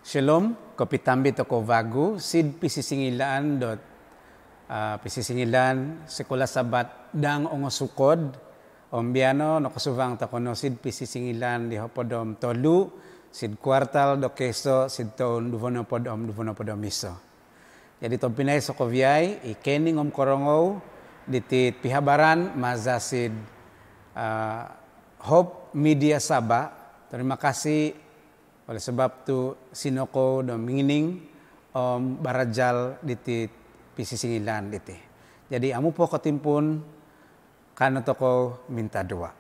Shalom, kopitambi toko vagu, sid pisisingilan dot pisisingilan sekolah sabat dang ongosukod, ombiano nokosuvang takono sid pisisingilan di hopodom tolu, sid kuartal do keso sid taon duvono podom iso. Jadi tompinay sokoviay, ikening om korongow, ditit pihabaran maza sid Hope Media Sabah. Terima kasih oleh sebab tu sinoko do mengining om barajal diti pisisingilan diti. Jadi amu po ketimpun kana toko minta doa.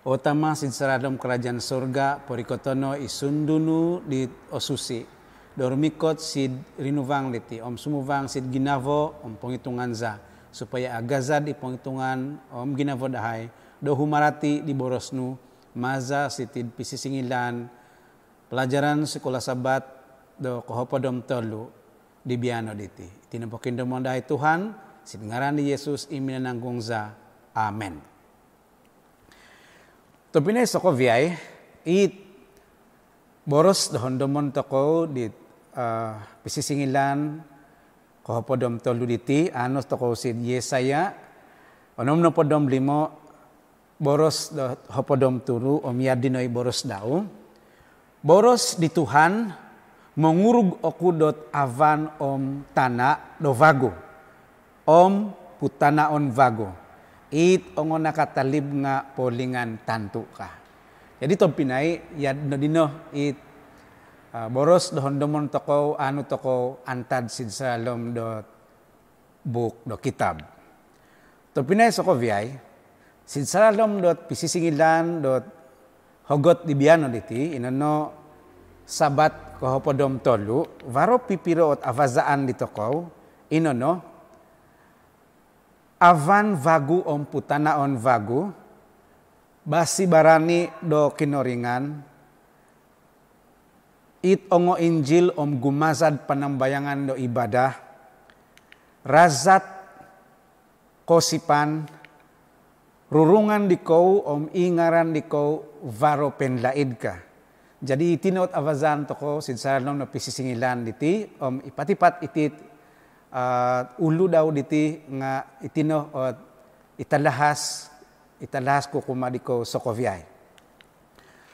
Otama sin saradom kerajaan surga porikotono isundunu di osusi. Dormikot sid rinuvang diti om sumuvang sid ginavo om penghitungan za supaya agazad di penghitungan om ginavo dahay do humarati di borosnu maza sitid pisisingilan pelajaran sekolah sabat do kohopodom tolu di biano diti. Tinapokin do mondahay Tuhan, singaran di Yesus iminananggung za. Amen. Topinay sokoviay, it boros dohon domon toko di pisisingilan kohopodom tolu diti, anos toko sid Yesaya, onom no podom limo, boros do hopodom turu om yadinoy boros daw. Boros di Tuhan mengurug oku dot avan om tana do vago. Om putana on vago. It ongo nakatalib nga polingan tantu ka. Jadi tompinay yadno dino it boros do hondomon toko anu toko antad sid salom dot book do kitab. Tompinay sokoviay sin salalom dot pisisingilan dot hogot di biano diti inano sabat kohopodom tolu varo pipiro ot avazaan di tokow inono avan vagu om putana on vagu basi barani do kinoringan it ongo injil om gumazad panambayangan do ibadah razat kosipan rurungan di kau om ingaran di kau varo penlaid ka. Jadi itinot avazan toko sinsaranong na pisisingilan diti om ipatipat itit ulu daw diti nga itino ot italahas ko kumadi ko sokoviay.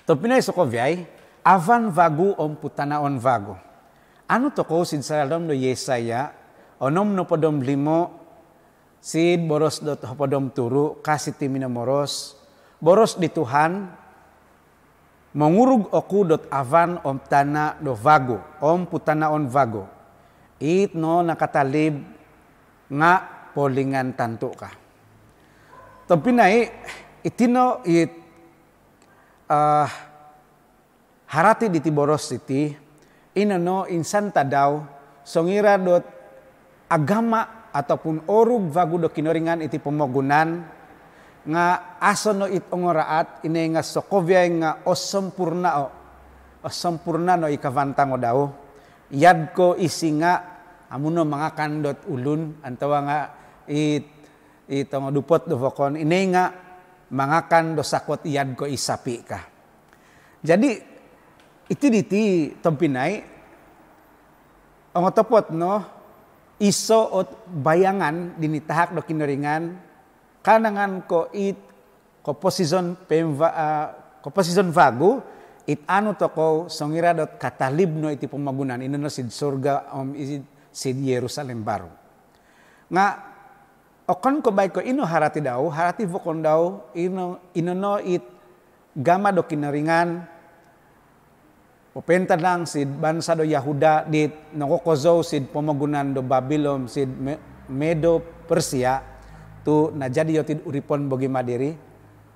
Topinay sokoviay avan vagu om putanaon vago. Ano toko sinsaranong no Yesaya onom no podom limo sid boros dot hopodom turu kasih timina moros boros di Tuhan mengurug oku dot avan om tana do vago om putana on vago it no nakatalib nga polingan tantu ka. Tapi nai itino it harati di tiboros iti inono insan tadaw songira dot agama ataupun orug vagu do kinoringan iti pemogunan nga asono it ongoraat ine nga sokoviay nga osempurna no ikavantang daw yad ko isi nga amuno mga kandot ulun antawa nga it dupot do vokon ine nga mga kando sakot yad ko isapi ka. Jadi iti diti tompinay ongotopot no iso ot bayangan dinitahak do kinoringan kanangan ko it komposison vagu it anu toko songira dot katalib no iti pemagunan ino no sid surga om sid Yerusalem baru nga okon ko bay ko ino harati vokon daw ino no it gama do kinoringan Pupenta lang sid bansa do Yahuda dit nakokozo sid pemagunan do Babylon sid Medo Persia tu najadi yotid uripon bogi madiri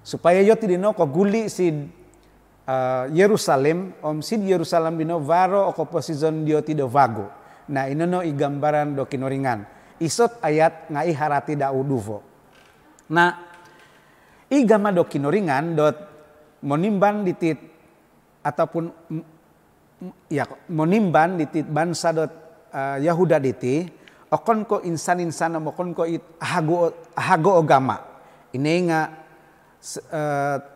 supaya yotid dino ko guli sid Yerusalem om sid Yerusalem dino varo o komposison yotid do vago. Nah inono igambaran do kinoringan isot ayat nga iharati da uduvo. Nah igama do kinoringan dot monimban ditit ataupun ya monimban ditit bansa dot Yahuda diti okon ko insan okon ko it hago ogama ini nga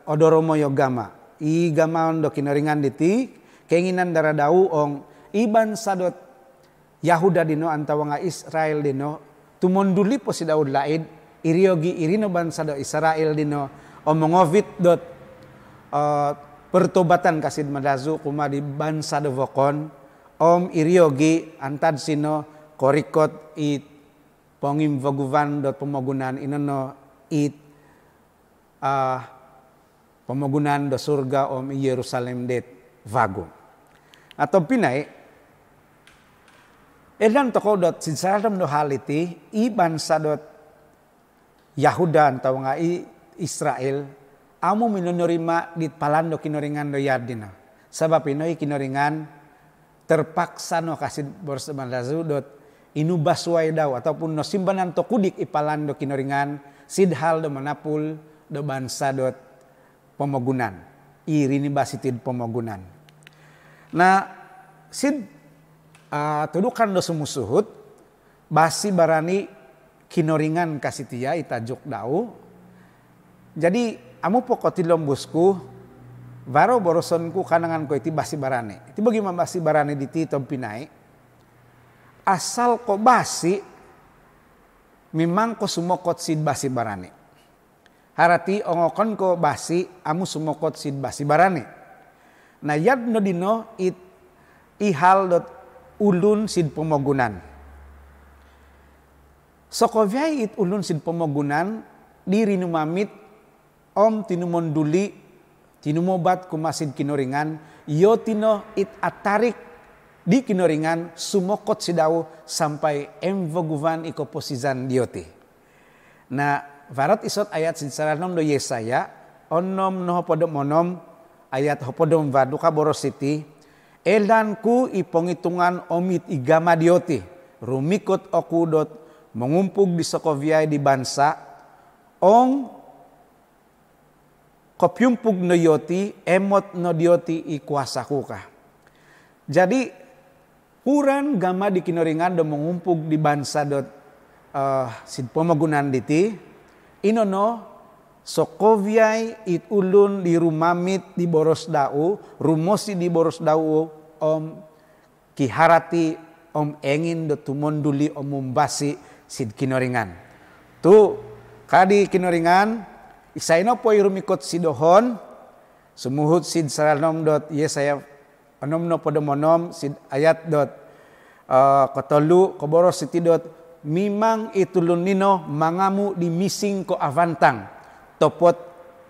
odoromo yogama i gamaon do kinaringan diti keinginan daradau ong iban sadot Yahuda dino antawa nga Israel dino tumonduli po si Daud laid iriogi irino bansa do Israel dino omongovit dot pertobatan kasid madazu kuma di bansa do vokon iriogi antad sino korikot it pongim vaguvan dot pemogunan inono it pemogunan do surga Yerusalem det vago. Atau pinay edan toko dot sinsaram do haliti i bansa dot Yahuda atau nga Israel amo minunorima dit palando kinoringan do yadina. Sabab inoy kinoringan terpaksa no kasid borsemalazu dot inubasway daw ataupun no simbanan to kudik ipalando kinoringan sidhal do manapul do bansa dot pemogunan. Irini basitid pemogunan. Nah sid tudukan do sumusuhut basi barani kinoringan kasitia itajuk dau. Jadi amu pokotilom busku varo borosonku kanangan ko iti basi barane. Iti bagaimana basi barane di ti tompinai. Asal ko basi memang ko sumokot sid basi barane. Harati ongokon ko basi amu sumokot sid basi barane. Nah yad no dino it ihal dot ulun sid pemogunan. Sokovyai it ulun sid pemogunan diri numamit tinumonduli tinumobat kumasid kinoringan yo tino it atarik di kinoringan sumokot sidau sampai emvoguvan iko posizan dioti. Nah varat isot ayat sinsaranom do Yesaya onom no hopodom monom ayat hopodom vaduka borositi elanku ipongitungan omit igama dioti rumikot okudot mengumpug di Sokovyai di bansa ong kopyumpug no yoti emot no dioti ikuasa kuka. Jadi puran gama di kinoringan do mengumpug di bansa dot sid pemogunan diti inono Sokovyai it ulun di rumamit di boros dau rumosi di boros dau kiharati engin do tumonduli mumbasi sid kinoringan. Tu kadi kinoringan isaino po irumikot sidohon sumuhut sid saranom dot Yesaya onom no podomonom sid ayat dot kotolu koboros siti dot mimang itulun nino mangamu di mising ko avantang topot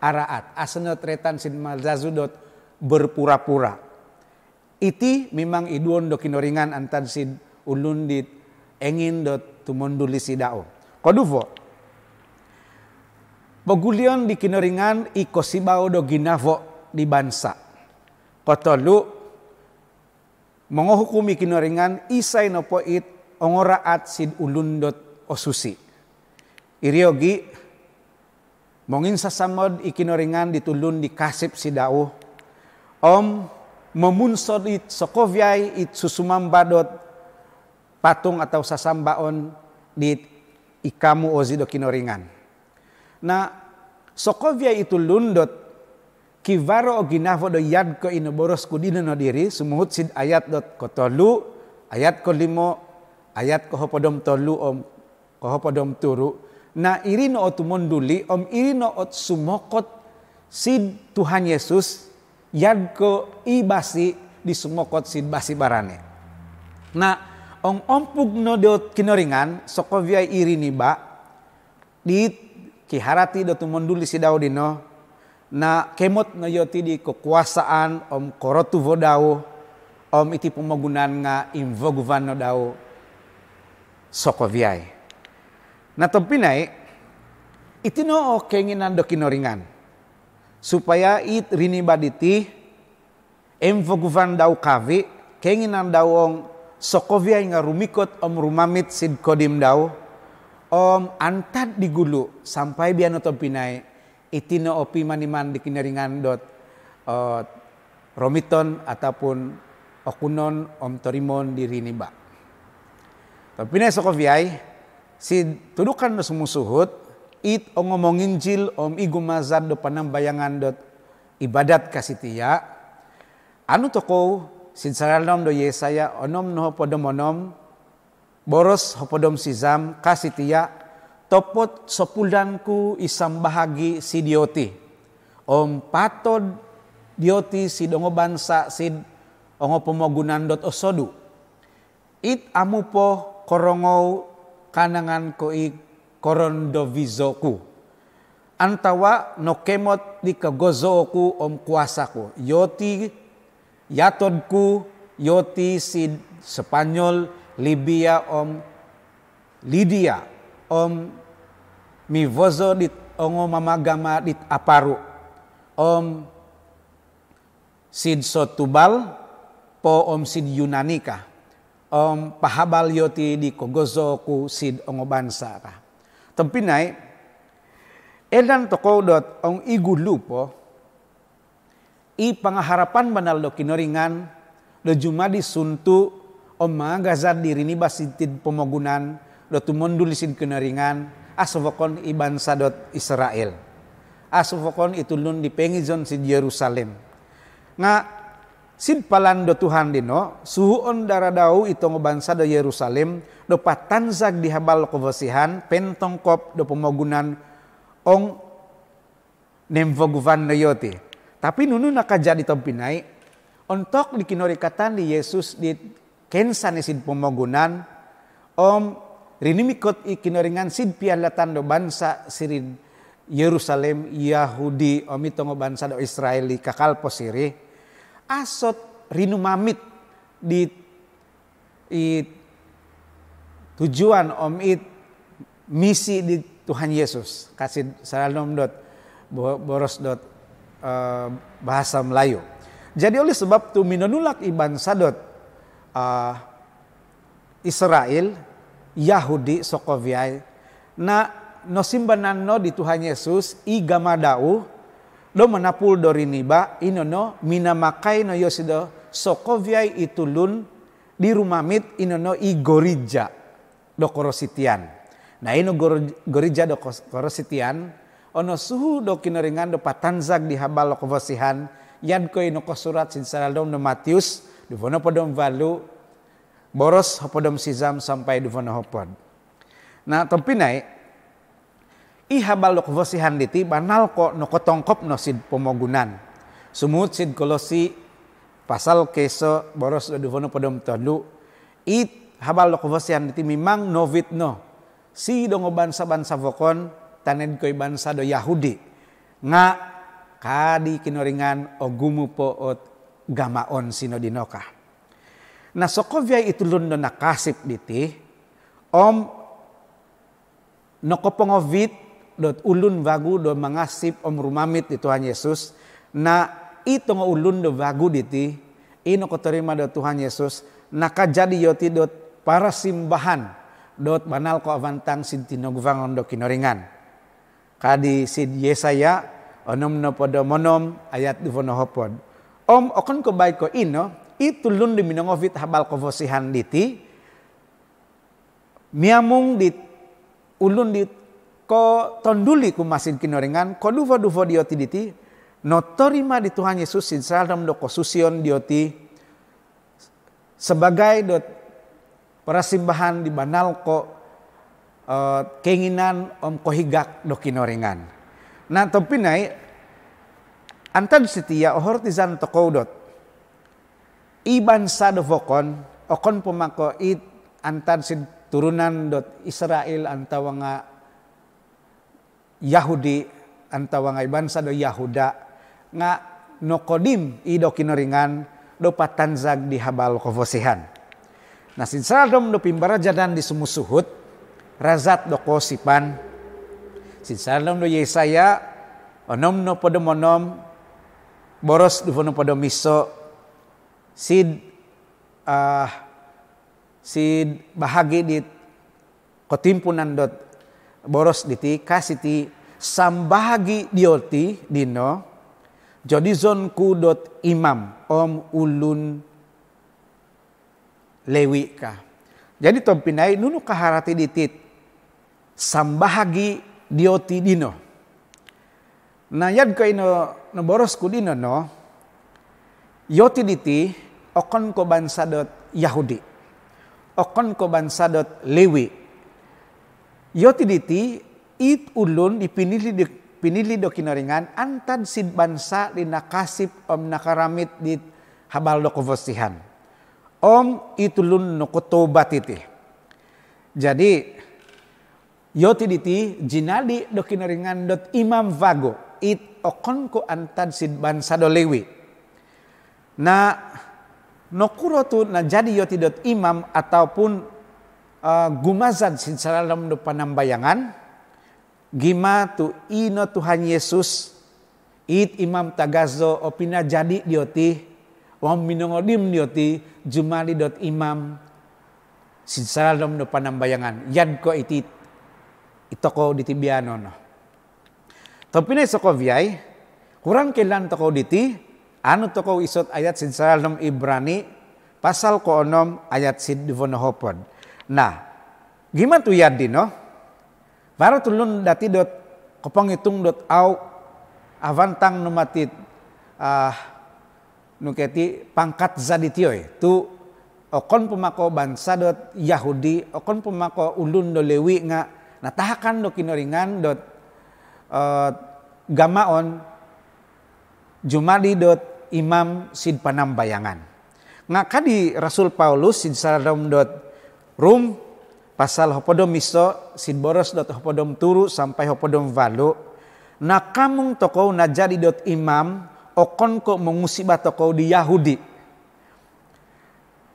araat asenot retan sid malzazu dot berpura-pura. Iti memang iduon do kinoringan antad sid ulun dit engin dot tumonduli sidao. Koduvo Bogulion di kinoringan iko sibao do ginavo di bansa. Kotolu mengohukumi kinoringan isay no po it ongoraat sid ulundot osusi. Iriogi mongin sasamod ikinoringan ditulun di kasip sidao memunsod it Sokovyai it susumambadot patung atau sasambaon di ikamu ozi do kinoringan. Na Sokovyai itu lundot kivaro o ginavo do yad ko inoboros ko dino no diri sumuhut sid ayat dot ko tolu ayat ko limo ayat ko hopodom tolu ko hopodom turu na irino o tumonduli irino ot sumokot sid Tuhan Yesus yad ko ibasi di sumokot sid basi barane. Na ompug no dot kinoringan Sokovyai irini ba di kiharati do tumonduli si daw dino na kemot no yoti di kekuasaan korotu vodao iti pemogunan nga imvoguvan no daw Sokovyai. Na tompinay itino o keinginan do kinoringan supaya it rinibaditi imvoguvan daw kavi keinginan daw Sokovyai nga rumikot rumamit sid kodim daw antad di gulu sampai biano tompinay itino opi maniman di kinaringan dot romiton ataupun okunon torimon di riniba. Tompinay Sokovyai si tudukan no sumusuhut it ngomonginjil igumazad do panambayangan dot ibadat kasitia Anu toko sinsaranom do Yesaya onom no podomonom boros hopodom sizam kasitia topot sopulanku isam bahagi si dioti. Patod dioti si dongo bansa sid ongo pemogunan dot osodu. It amu po korongo kanangan ko i korondovizoku. Antawa no kemot di kagozoku kuasaku. Yoti yatodku yoti sid Spanyol Libya Lydia mivozo dit ongo mamagama dit aparu sid sotubal po sid Yunanika pahabal yoti di kogozoku sid ongo bansa ka. Tempinay edan toko dot igulu po pangaharapan banal do kinoringan do jumadi suntu mga gazad diri ni basitid pemogunan do tumondulisin kinoringan asovokon bansa dot Israel. Asovokon itulun di pengizon si Yerusalem. Nga sid palan do Tuhan dino suhuon daradau itong bansa do Yerusalem do patanzag di habal kovosihan pentongkop do pemogunan nemvoguvan na yoti. Tapi nunu nakajadi tompinay, ontok di kinorikatan di Yesus di kensan sid pemogunan, rinimikot ikinoringan sid pialatan do bansa sirid Yerusalem Yahudi itong bansa do Israel di kakalpo siri, asot rinumamit di tujuan misi di Tuhan Yesus kasih salam dot boros dot bahasa Melayu. Jadi oleh sebab tu minonulak bansa dot Israel Yahudi sokoviai na nosimbanan no di Tuhan Yesus gamadau do manapul do riniba inono minamakai no yosido sokoviai itulun di rumamit inono gorija do korositian. Nah ino gorija do korositian ono suhu do kinoringan do patanzag di habal kovosihan yan ko ino ko surat sinsaradom do Matius duvono podom valu boros hopodom sizam sampai duvono hopod. Nah tompinay habal do kovosihan diti banal ko no kotongkop no sid pomogunan. Sumut sid Kolosi pasal keso boros do duvono podom tolu habal do kovosihan diti memang novit no. Si dongo bansa-bansa vokon tanen koy bansa do Yahudi nga kadi kinoringan ogumu po ot gamaon sino dinoka. Na sokovya itulun do nakasip diti nokopongovit dot ulun vagu do mangasip rumamit di Tuhan Yesus na ito nga ulun do vagu diti ino kotorima do Tuhan Yesus nakajadi yoti dot para simbahan dot banal ko avantang sid tinogvangon do kinoringan. Kadi sid Yesaya onom no podomonom ayat duvono hopod. Okon ko bay ko itulun di minongovit habal kovosihan diti miamung dit ulun dit ko tonduli kumasin kinoringan ko duvo dioti diti notorima di Tuhan Yesus sid salam do kosusion dioti sebagai dot para simbahan di banal ko keinginan kohigak do kinoringan. Nah tompinay antad setia ohortizan tokodot ibansa do vokon okon pemako antad sid turunan dot Israel antawa nga Yahudi antawa nga ibansa do Yahuda nga nokodim do kinoringan do patanzag di habal kovosihan. Nah sinsaradom do pimbarajadan di sumusuhut razat do kosipan sinsaradom do Yesaya onom no podomonom boros duvono podomiso sid bahagi di kotimpunan dot boros diti kasiti sambahagi dioti dino jodizon ku dot imam ulun Lewi ka. Jadi tompinay nunu kaharati ditit sambahagi dioti dino. Na yad ko ino boros ku dino no Yoti diti okon ko bansa dot Yahudi. Okon ko bansa dot Lewi. Yoti diti it ulun pinili do kinaringan antad sid bansa di nakasip nakaramit di habal do kovosihan. Itulun no kotobat iti. Jadi yoti diti jinali do kinaringan dot imam vago it okon ko antad sid bansa do Lewi. Na nokuro tu na jadi yoti dot imam ataupun gumazad sid salam do panambayangan gima tu ino Tuhan Yesus it imam tagazo o pinajadi dioti minongodim dioti jumali dot imam sid salam do panambayangan yad ko iti itoko ditibiano no. Tapi na sokovyay kurang kailan toko diti ano toko isot ayat sid salam Ibrani pasal ko onom ayat sid divonohopod. Nah, gimana tu yad di no? Baru tulun dati dot kopong itung dot au avantang numatit nuketi pangkat zaditioy tu okon pemako bansa dot Yahudi okon pemako ulun do Lewi nga natahakan do kinoringan dot gamaon jumali dot imam sid panambayangan nga kadi Rasul Paulus sid salam dot Rum pasal hopodom iso sid boros dot hopodom turu sampai hopodom valu na kamung tokow na jadi dot imam okon ko mengusibat tokow di Yahudi.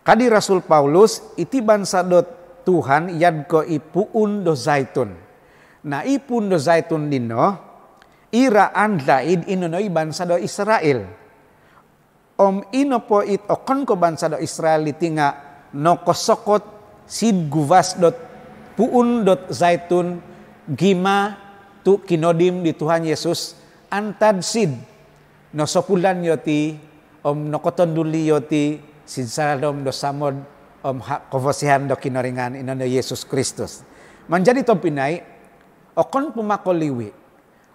Kadi Rasul Paulus iti bansa dot Tuhan yad ko ipuun do zaitun. Na ipun do zaitun dino iraan laid inonoi bansa do Israel. Ino po it okon ko bansa do Israel itinga no kosokot sid guvas dot puun dot zaitun gima tu kinodim di Tuhan Yesus antad sid no sopulan yoti no kotonduli yoti sid salam do samod kovosihan do kinoringan inono Yesus Kristus. Menjadi topinay okon pumako Liwi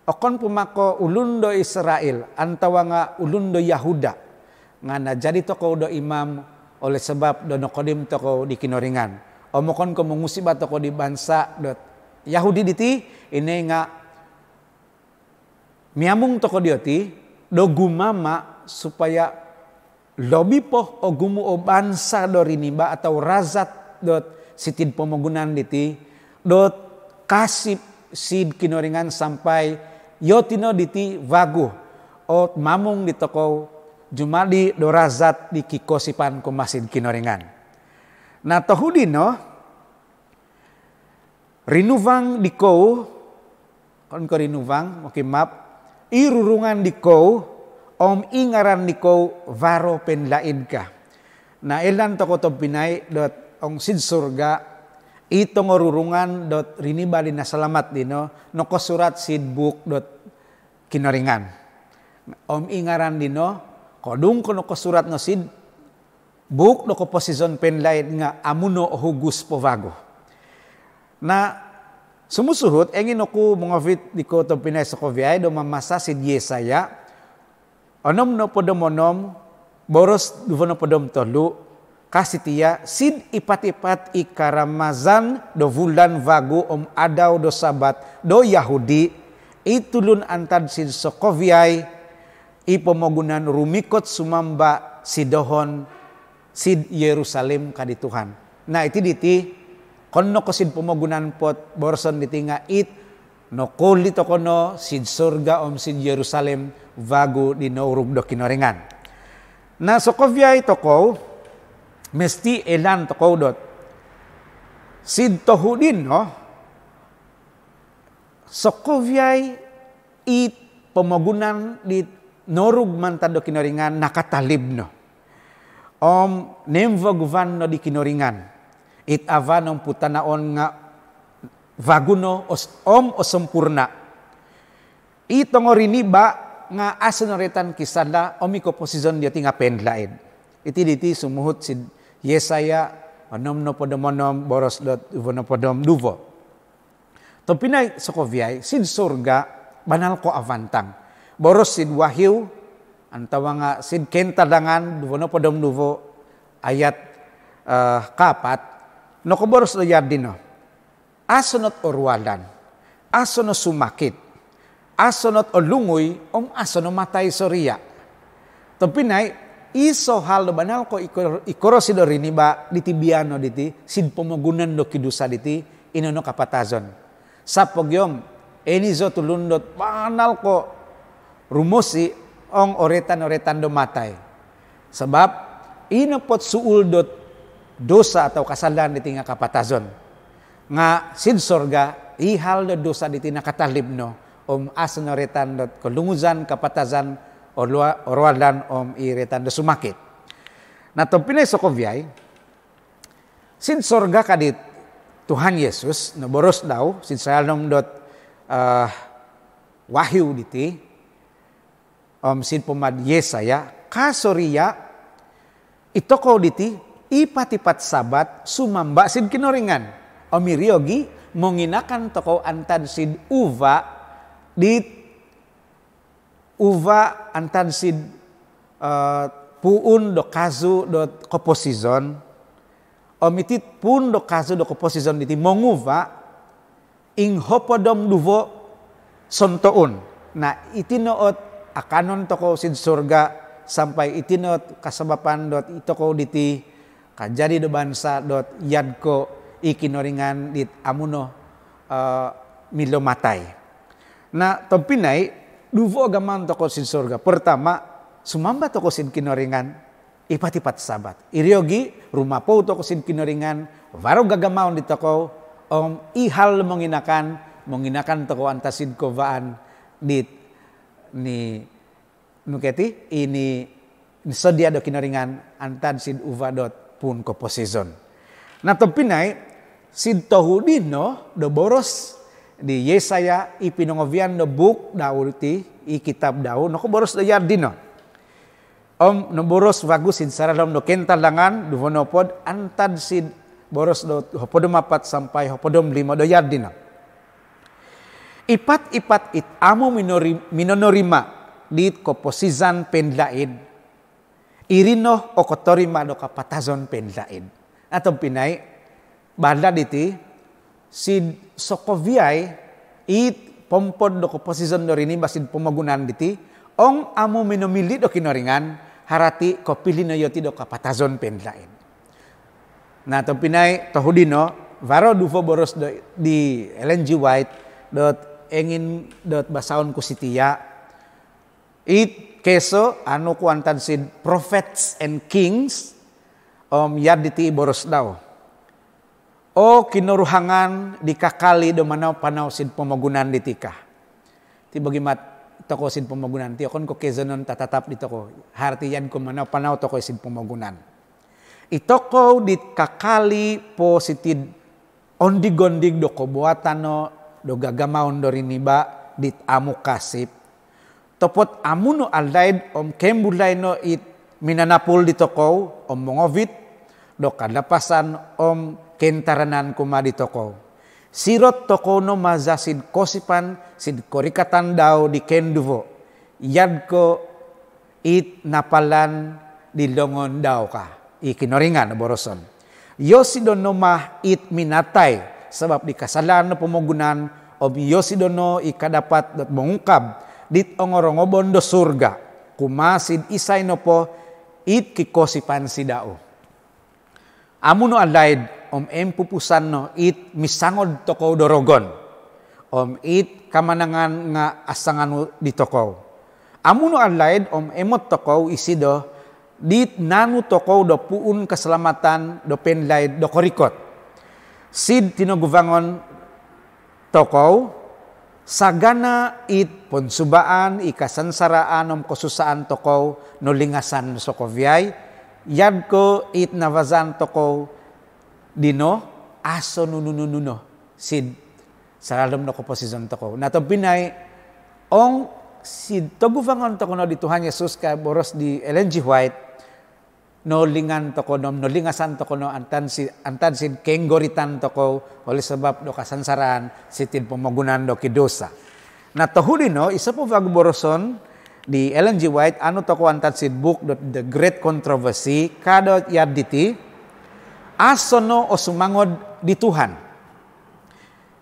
okon pumako ulun do Israel antawa nga ulun do Yahuda nga na jadi toko do imam oleh sebab do nokodim toko di kinoringan. Omokon ko mengusibat toko di bansa dot Yahudi diti ini nga miamung toko dioti do gumama supaya lobi po o gumu o bansa do riniba atau razat dot sitid pemogunan diti dot kasip sid kinoringan sampai yotino diti vagu o mamung di toko jumali do razat di kikosipan kumasid kinoringan. Na tohudi no rinuvang diko kon ko rinuvang map irurungan diko ingaran diko varo penlaid ka. Na elan toko to pinay dot ong sid surga itong rurungan dot rinibali na salamat dino no ko surat sid book dot kinoringan. Ingaran dino kodung ko no ko surat no sid book do ko posisyon penlaid nga amuno hugus povago. Na sumusuhot engin ako mga vit di ko to pinay sa kovyay do mamasa si Yesaya onom no podomonom boros duvono podom tolu kasitiya sid ipat-ipat ikaramazan do vulan vago adaw do sabat do Yahudi itulun antad sid sokovyay ipomogunan rumikot sumamba sidohon sid Yerusalem kadi Tuhan. Nah iti diti konno ko sid pomogunan pot borson diti nga it no kuli to kono sid surga sid Yerusalem vago di naurug do kinoringan. Na sokovyay toko mesti elan toko dot sid tohudin no sokovyay it pomogunan di norug mantad do kinoringan nakatalib no. Nemvaguvan no di kinoringan it avanong putanaon nga vaguno o sempurna itong riniba nga asonoretan kisala omiko posisyon dia tinga pendlaid iti diti sumuhut si Yesaya onom no podomonom boros dot uvono podom duvo to pinay sokovyay sid surga banal ko avantang boros sid Wahyu Antawa nga sid kentadangan duvono podom duvo ayat kapat no koboros do yardino. Asonot orwalan, asono sumakit, asonot olungoy, asono matay soria. Topinay, iso hal do banal ko ikorosi do rini ba ditibiano diti, sid pomogunan do kidusa diti, inono kapatazon. Sapogyom, enizo tulundot, banal ko rumusi, ong oretan do matay. Sebab, inopot suuldot dosa atau kasalanan diti nga kapatazon. Nga sid sorga ihal do dosa diti nakatalibno asan retan dot kolunguzan kapatazan orwalan iretan do sumakit. Na pinay sokovyay sid sorga kadit Tuhan Yesus no boros daw sid salom dot wahyu diti sid pumad Yesaya kasoria ito ko diti ipatipat sabat sumamba sid kinoringan. Omiriogi menginakan toko antad sid uva antad sid puun do kazu do koposizon omitit pun do kazu do koposizon diti monguva ing hopodom duvo sontoon na itinoot akanon toko sid surga sampai itinoot kasabapan dot itoko diti kajadi do bansa dot yadko ikinoringan dit amuno milo matay. Na tompinay duvo agaman toko sin surga. Pertama sumamba toko sin kinoringan ipatipat sabat. Iryogi rumapo toko sin kinoringan varo gagamaon di toko ihal menginakan toko antasid kovaan dit ni nuketi ini sedia do kinoringan antad sid uvadot pun koposizon. Na tompinay sid tohudino do boros di Yesaya ipinongovian do book daw ti kitab daw no boros do yardino. No boros bagus sid saralom do kentalangan duvonopod antad sid boros do hopodom 4 sampai hopodom 5 do yardino. Ipat-ipat it amo minonorima dit koposizan penlaid. Irino okotorima do kapatazon penlaid. Atong pinay bala diti sid sokoviay it pompod do koposizon do rini basid pemagunan diti ong amo minomili do kinoringan harati kopili no yoti do kapatazon penlain. Na atong pinay tohudino varo duvo boros do di Ellen G. White dot engin dot basaon ku sitia it keso anu kuantan sid prophets and kings yad diti boros daw. O kinuruhangan dikakali do manaw panaw sid pemagunan ditika. Ti bagimat toko sid pemagunan ti akon ko kezonon tatatap dito ko. Harti yan ko manaw panaw toko sid pemagunan. Ito ko dikakali po sitid ondig-ondig do kobuatan no do gagamaon do riniba dit amu kasip. Topot amuno alaid kembulay no it minanapul dito ko mongovit do kadapasan kentaranan kuma dito ko. Sirot toko no maza sid kosipan sid korikatan daw di kenduvo. Yad ko it napalan di longon daw ka. Ikinoringan boroson. Yosidon no mah it minatay sebab di kasalan no pemogunan yosidon no ikadapat dot mengungkab dit ongorongobon do surga. Kumasid isay no po it kikosipan si dao. Amuno alaid empupusan no it misangod toko dorogon. It kamanangan nga asangan di toko. Amuno alaid emot toko isido dit nanu toko do puun keselamatan do penlaid do korikot. Sid tinoguvangon toko sagana it ponsubaan ikasansaraan kosusaan toko no lingasan sokovyay yad ko it navazan toko dino aso nunununo sid saralom no koposizon toko. Natong pinay ong sid toguvangon toko no di Tuhan Yesus ka boros di Ellen G. White no lingan toko no lingasan toko no antan sid kenggoritan toko oleh sebab do kasansaraan sitid pemagunan do kidosa. Na tohudi no isa po vagboroson di Ellen G. White anu toko antad sid book The Great Controversy kadot yad diti asono o sumangod di Tuhan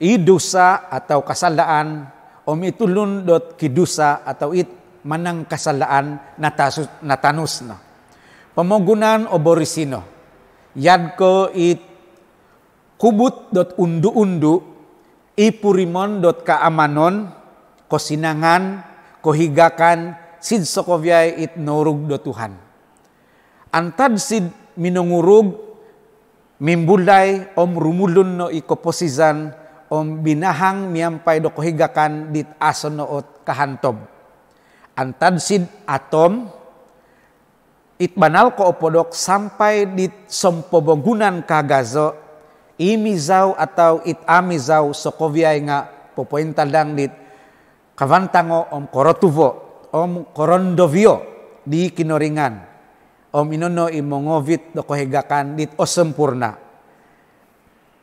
i dosa atau kasalaan itulun dot kidusa atau it manang kasalaan natanus no pamogunan o borisino yad ko it kubut dot undu ipurimon dot kaamanon kosinangan kohigakan sid sokovyay it norug do Tuhan antad sid minungurug mimbulay rumulun no ikoposizan binahang miyampay do kohigakan dit ason noot kahantob antad sid atom it banal ko opodok sampai dit sompobogunan kagazo imizaw atau it amizaw sokovyay nga popointaldang dit kavantango korotuvo korondovio di kinoringan inono imongovit do kohigakan dit o sempurna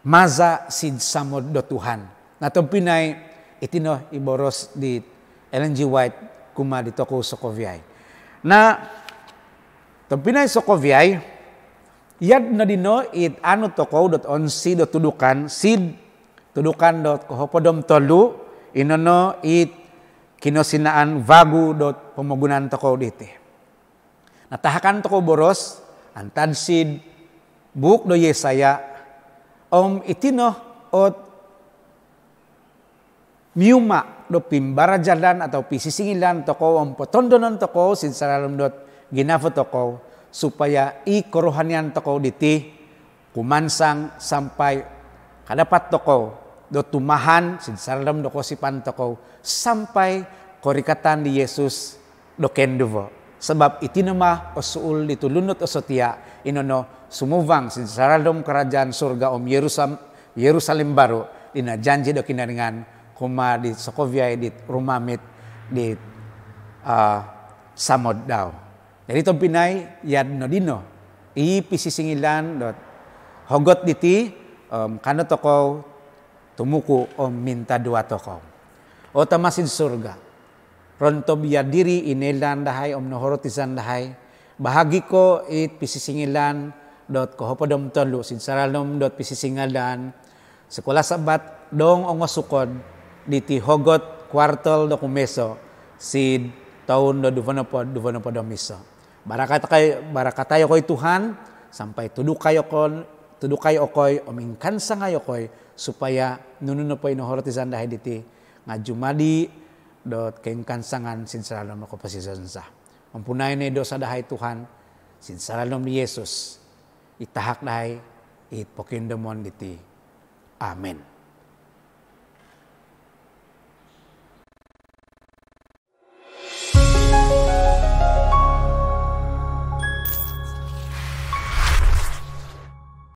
maza sid samod do Tuhan natong pinay itino iboros di Ellen G. White kuma dito ko sokovyay na tong pinay sokovyay yad na dino it ano toko dot onsi do tudukan sid tudukan dot kohopodom tolu inono it kinosinaan vagu dot pamagunan toko dite natahakan toko boros antad sid book do Yesaya itino ot miuma do pimbarajalan atau pisisingilan toko potondonon toko sid saralom dot ginafo toko supaya ikorohanian toko diti kumansang sampai kadapat toko do tumahan sid saralom do kosipan toko sampai korikatan di Yesus do kenduvo sebab itinema o suul ditulunot o sotia inono sumuvang sin saralom kerajaan surga Yerusalem baru dina janji do kinaringan kuma di sokovyay dit rumamit dit samod daw jadi tong pinay yad no dino ipisisingilan dot hogot diti kano toko tumuku minta dua toko o tamasin surga ronto biya diri inelan dahay nohorotisan dahay bahagi ko it pisisingilan dot kohopodom tolu sid saralom dot pisisingalan sekolah sabat dong ongosukod diti hogot kwartal do kumeso sid taon do duvanopod miso barakatayo koy Tuhan sampai tudukayo koy omingkansa ngayo koy supaya nununo poy nohorotisan dahay diti ngajumadi dot kengkansangan sinsaralom no kopasisonsa. Mampunay na dosa dahay Tuhan sinsaralom ni Yesus itahak dahay it pokindamon diti. Amen.